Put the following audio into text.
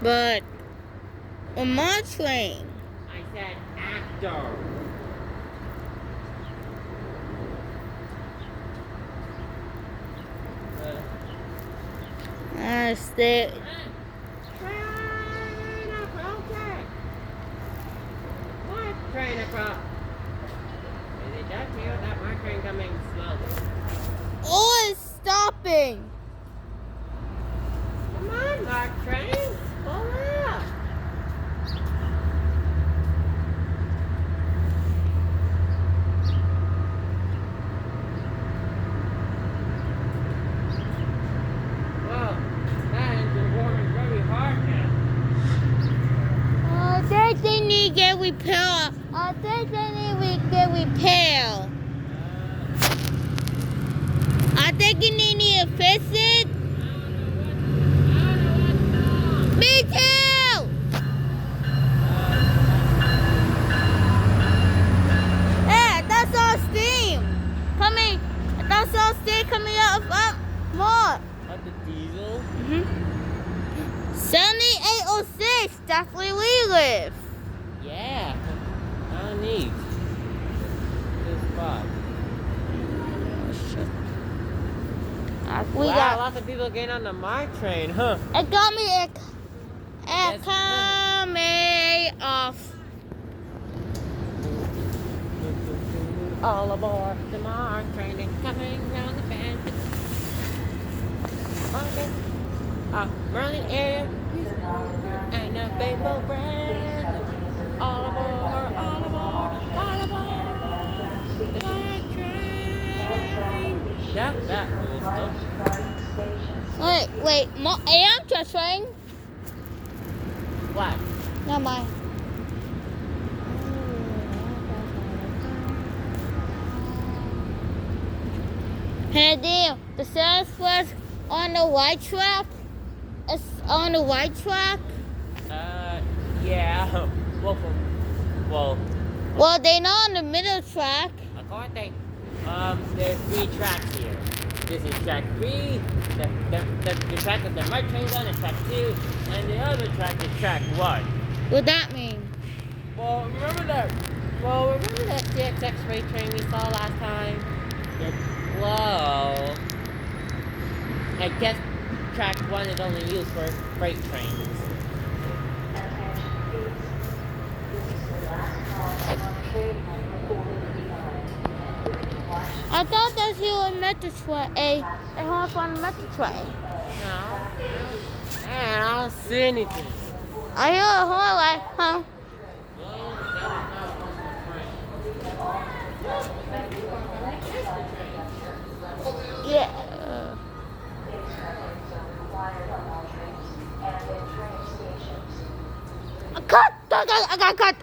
But on my train. I said actor. Stay. Train across. What train across? Is it just me or that my train coming slowly? Oh, it's stopping. Come on, Marc train. Pull up. Whoa, that engine warming very hard now. I think they need to get repaired. I think they need to get repaired. I think you need to fix it. Me too! Hey, that's all steam. That's all steam coming out of more. What, the diesel? 7806, that's where we live. Yeah. How neat. This spot. We Wow, got, lots of people getting on the Marc train, huh? it got me coming off. All aboard the Marc train is coming round the bend. Okay. Merlin area and a Babel brand. All aboard, all aboard, all aboard the Marc train. Yeah, that cool stuff. Wait, I'm just saying. What? Never mind. Hey, dear, the service was on the white track. It's on the white track. Yeah. Well, they're not on the middle track. Aren't they? There's 3 tracks here. This is track 3, the track that the Marc train's on is track 2, and the other track is track 1. What that mean? Well, remember that CXX freight train we saw last time? Whoa. I guess track 1 is only used for freight trains. I thought that's here on metro train. A hop on the metro train. No. Man, I don't see anything. I hear a horn like, huh? Yeah. Cut! I got cut!